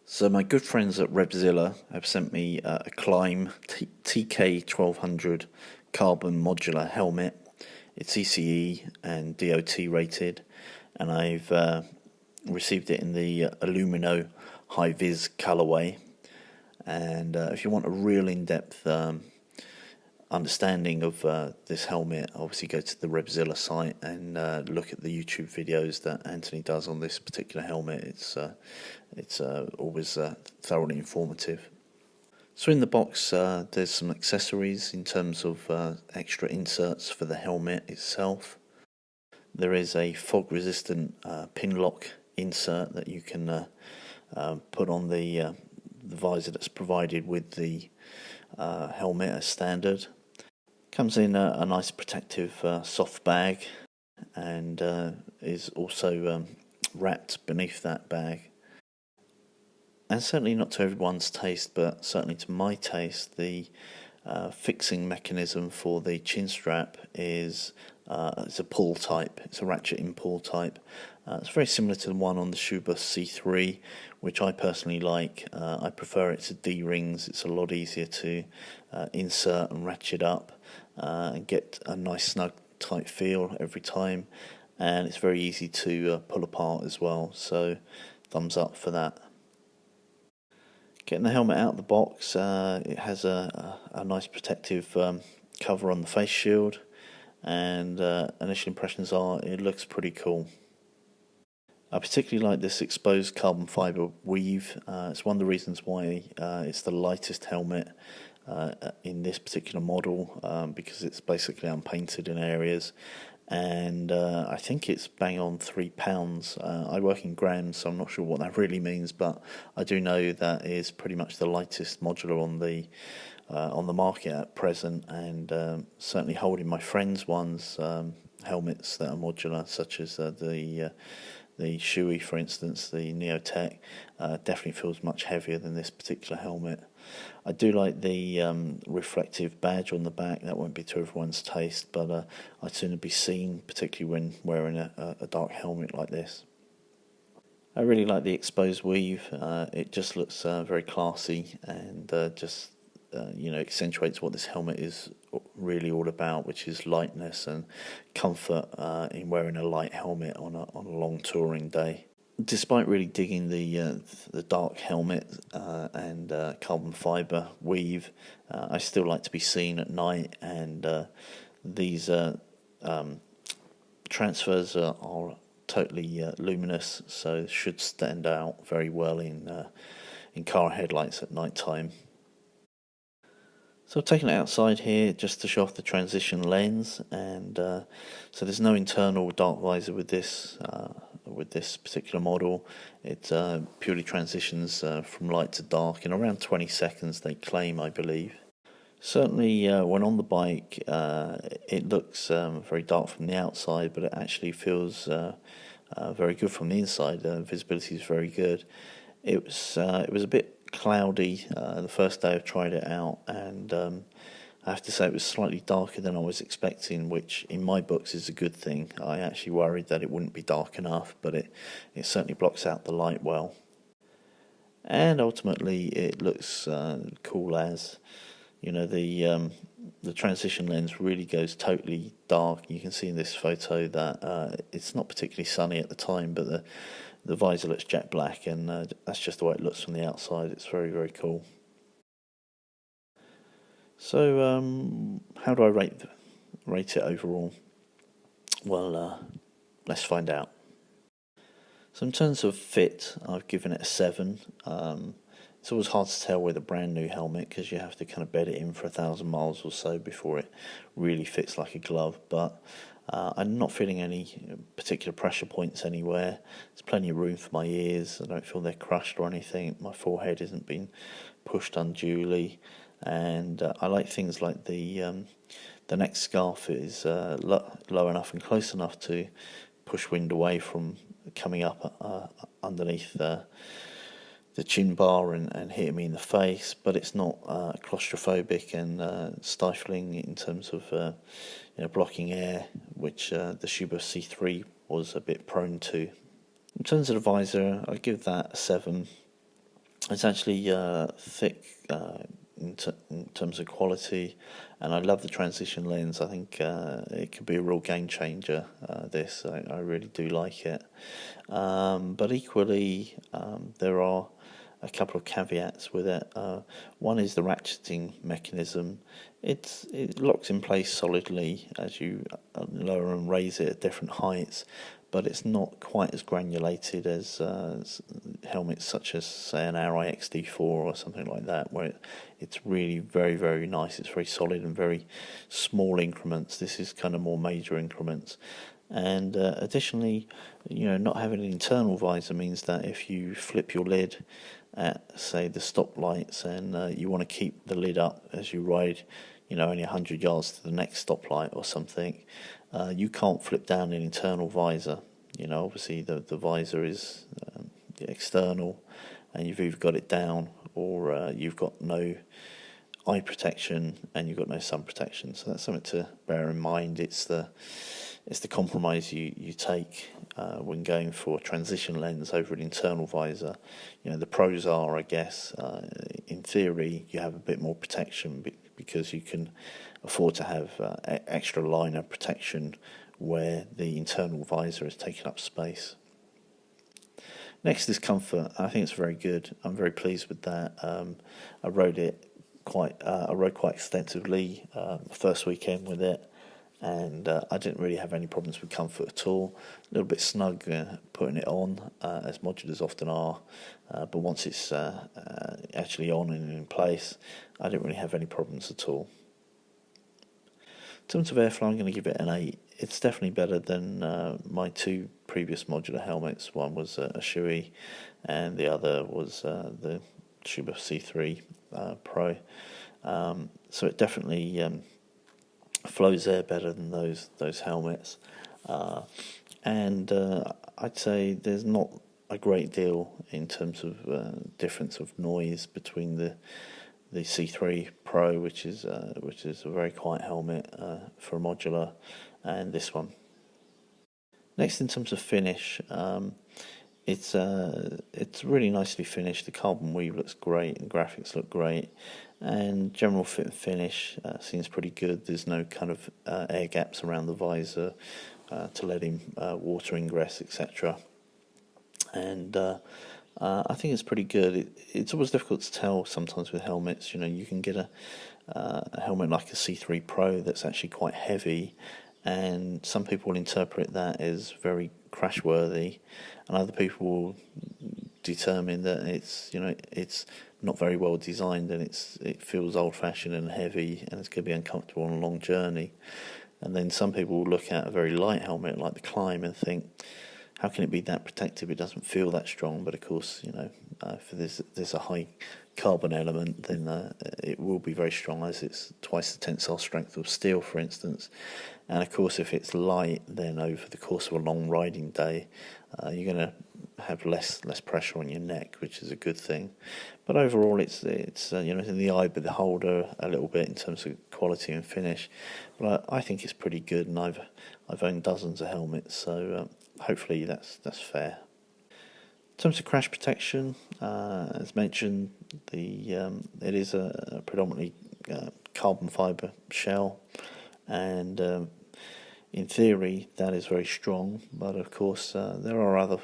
So my good friends at Rebzilla have sent me a Klim TK1200 carbon modular helmet. It's ECE and DOT rated, and I've received it in the Alumino high vis colorway. And if you want a real in-depth understanding of this helmet, obviously go to the Rebzilla site and look at the YouTube videos that Anthony does on this particular helmet. It's always thoroughly informative. So in the box there's some accessories in terms of extra inserts for the helmet itself. There is a fog resistant pin lock insert that you can put on the visor that's provided with the helmet as standard. Comes in a nice protective soft bag, and is also wrapped beneath that bag. And certainly not to everyone's taste, but certainly to my taste, the fixing mechanism for the chin strap is it's a pull type. It's a ratchet in pull type. It's very similar to the one on the Schubus C3, which I personally like. I prefer it to D-rings. It's a lot easier to insert and ratchet up and get a nice snug tight feel every time, and it's very easy to pull apart as well, so thumbs up for that. Getting the helmet out of the box, it has a nice protective cover on the face shield, and initial impressions are it looks pretty cool. I particularly like this exposed carbon fibre weave. It's one of the reasons why it's the lightest helmet in this particular model, because it's basically unpainted in areas, and I think it's bang on £3. I work in grams, so I'm not sure what that really means, but I do know that is pretty much the lightest modular on the market at present, and certainly holding my friends' ones helmets that are modular, such as the Shui, for instance, the Neotech, definitely feels much heavier than this particular helmet. I do like the reflective badge on the back. That won't be to everyone's taste, but I'd sooner be seen, particularly when wearing a dark helmet like this. I really like the exposed weave. It just looks very classy, and just accentuates what this helmet is really all about, which is lightness and comfort in wearing a light helmet on a long touring day. Despite really digging the dark helmet and carbon fibre weave, I still like to be seen at night, and these transfers are totally luminous, so should stand out very well in car headlights at night time. So I've taken it outside here just to show off the transition lens, and so there's no internal dark visor with this particular model. It purely transitions from light to dark in around 20 seconds, they claim, I believe. Certainly when on the bike it looks very dark from the outside, but it actually feels very good from the inside. Visibility is very good. It was a bit cloudy the first day I tried it out, and I have to say it was slightly darker than I was expecting, which in my books is a good thing. I actually worried that it wouldn't be dark enough, but it certainly blocks out the light well, and ultimately it looks cool as the transition lens really goes totally dark. You can see in this photo that it's not particularly sunny at the time, but the visor looks jet black, and that's just the way it looks from the outside. It's very, very cool. So how do I rate it overall? Well, let's find out. So in terms of fit, I've given it a 7. It's always hard to tell with a brand new helmet, because you have to kind of bed it in for 1,000 miles or so before it really fits like a glove, but I'm not feeling any particular pressure points anywhere. There's plenty of room for my ears. I don't feel they're crushed or anything. My forehead isn't being pushed unduly, and I like things like the neck scarf is low enough and close enough to push wind away from coming up underneath the chin bar and hitting me in the face, but it's not claustrophobic and stifling in terms of blocking air, which the Schubus C3 was a bit prone to. In terms of the visor, I give that a 7. It's actually thick in terms of quality, and I love the transition lens. I think it could be a real game changer. I really do like it. But equally, there are a couple of caveats with it. One is the ratcheting mechanism. It locks in place solidly as you lower and raise it at different heights, but it's not quite as granulated as helmets such as, say, an Arri XD4 or something like that, where it's really very, very nice. It's very solid and very small increments. This is kind of more major increments. And additionally, not having an internal visor means that if you flip your lid at, say, the stoplights, and you want to keep the lid up as you ride, only 100 yards to the next stoplight or something, you can't flip down an internal visor. Obviously the visor is external, and you've either got it down or you've got no eye protection and you've got no sun protection. So that's something to bear in mind. It's the compromise you take when going for a transition lens over an internal visor. The pros are, I guess, in theory, you have a bit more protection because you can afford to have extra liner protection where the internal visor is taking up space. Next is comfort. I think it's very good. I'm very pleased with that. I rode quite extensively first weekend with it, and I didn't really have any problems with comfort at all. A little bit snug putting it on, as modulars often are, but once it's actually on and in place, I didn't really have any problems at all. In terms of airflow, I'm going to give it an 8. It's definitely better than my two previous modular helmets. One was a Sharpie, and the other was the Schuber C3 Pro. So it definitely flows air better than those helmets, and I'd say there's not a great deal in terms of difference of noise between the C3 Pro, which is a very quiet helmet for a modular, and this one. Next, in terms of finish, it's really nicely finished. The carbon weave looks great, and graphics look great, and general fit and finish seems pretty good. There's no kind of air gaps around the visor to let in water ingress, etc. And I think it's pretty good. It's always difficult to tell sometimes with helmets. You can get a helmet like a C3 Pro that's actually quite heavy, and some people will interpret that as very crash worthy, and other people will determine that it's not very well designed, and it feels old fashioned and heavy, and it's going to be uncomfortable on a long journey. And then some people will look at a very light helmet like the Klim and think, how can it be that protective? It doesn't feel that strong. But of course, if there's a high carbon element, then it will be very strong, as it's twice the tensile strength of steel, for instance. And of course, if it's light, then over the course of a long riding day, you're going to have less pressure on your neck, which is a good thing. But overall, it's in the eye of the beholder a little bit in terms of quality and finish. But I think it's pretty good, and I've owned dozens of helmets, so hopefully that's fair. In terms of crash protection, as mentioned, it is a predominantly carbon fibre shell, and in theory that is very strong. But of course, there are other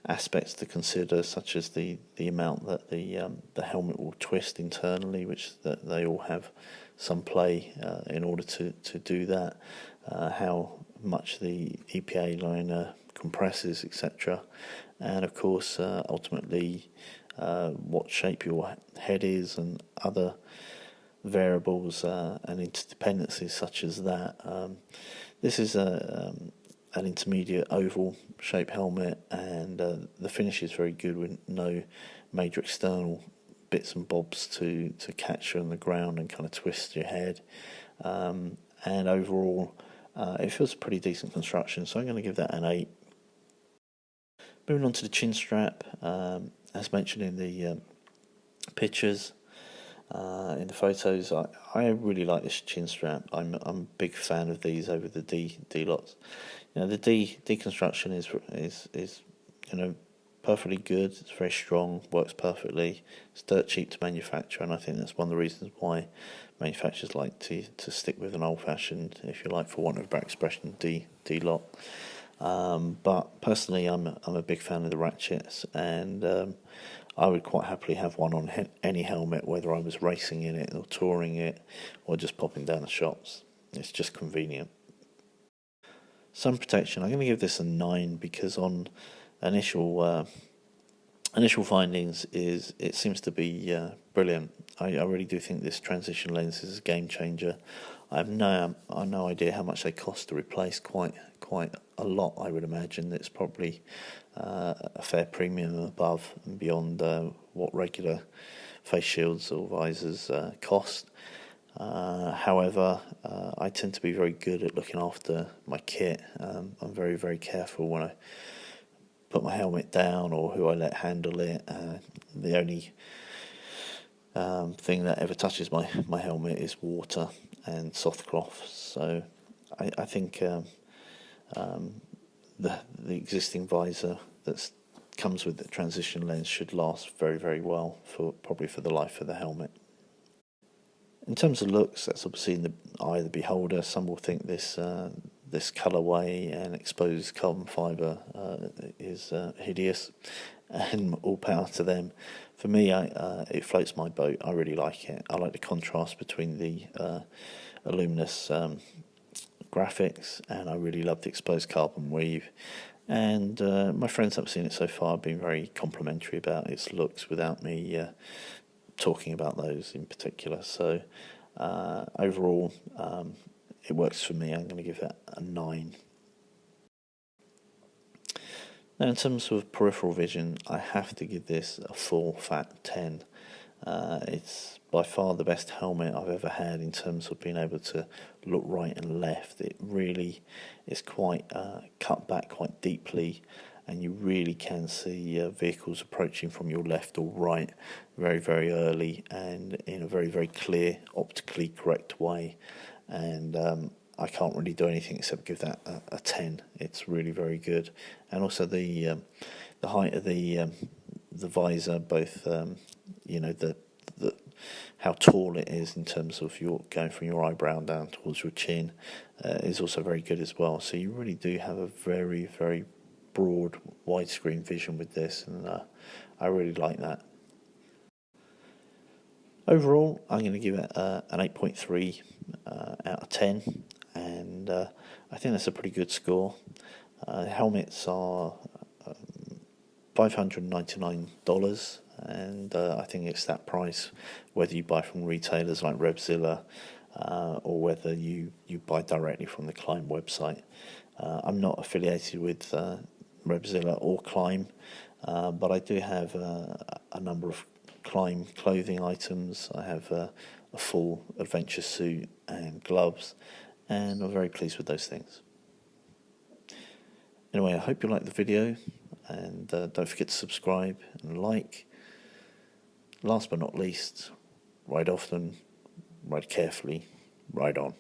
aspects to consider, such as the amount that the helmet will twist internally, which that they all have some play in order to do that. How much the EPA liner compresses, etc., and of course ultimately what shape your head is, and other variables and interdependencies such as that. This is an intermediate oval shape helmet, and the finish is very good with no major external bits and bobs to catch you on the ground and kind of twist your head, and overall it feels a pretty decent construction, so I'm going to give that an 8. Moving on to the chin strap, as mentioned in the pictures, in the photos, I really like this chin strap. I'm a big fan of these over the D lots. The D construction is perfectly good. It's very strong, works perfectly. It's dirt cheap to manufacture, and I think that's one of the reasons why manufacturers like to stick with an old-fashioned, if you like, for want of a better expression, D-lock. But personally, I'm a big fan of the ratchets, and I would quite happily have one on any helmet, whether I was racing in it or touring it or just popping down the shops. It's just convenient. Sun protection, I'm going to give this a 9 because on initial findings it seems to be brilliant. I really do think this transition lens is a game changer. I have no idea how much they cost to replace. Quite a lot, I would imagine. It's probably a fair premium above and beyond what regular face shields or visors cost. However, I tend to be very good at looking after my kit. I'm very, very careful when I put my helmet down or who I let handle it. The only thing that ever touches my helmet is water and soft cloth. So I think the existing visor that comes with the transition lens should last very, very well probably for the life of the helmet. In terms of looks, that's obviously in the eye of the beholder. Some will think this colourway and exposed carbon fibre is hideous, and all power to them. For me, it floats my boat. I really like it. I like the contrast between the luminous graphics, and I really love the exposed carbon weave. And my friends that have seen it so far have been very complimentary about its looks without me talking about those in particular. So overall, it works for me. I'm going to give it a 9. Now, in terms of peripheral vision, I have to give this a full fat 10. It's by far the best helmet I've ever had in terms of being able to look right and left. It really is quite cut back quite deeply, and you really can see vehicles approaching from your left or right very, very early and in a very, very clear, optically correct way. And I can't really do anything except give that a 10. It's really very good. And also the height of the visor, both how tall it is in terms of your going from your eyebrow down towards your chin is also very good as well. So you really do have a very, very broad widescreen vision with this, and I really like that. Overall, I'm going to give it an 8.3 out of 10, and I think that's a pretty good score. Helmets are $599, and I think it's that price whether you buy from retailers like Revzilla or whether you buy directly from the Klim website. I'm not affiliated with Revzilla or Klim, but I do have a number of Klim clothing items. I have a full adventure suit and gloves, and I'm very pleased with those things. Anyway, I hope you liked the video, and don't forget to subscribe and like. Last but not least, ride often, ride carefully, ride on.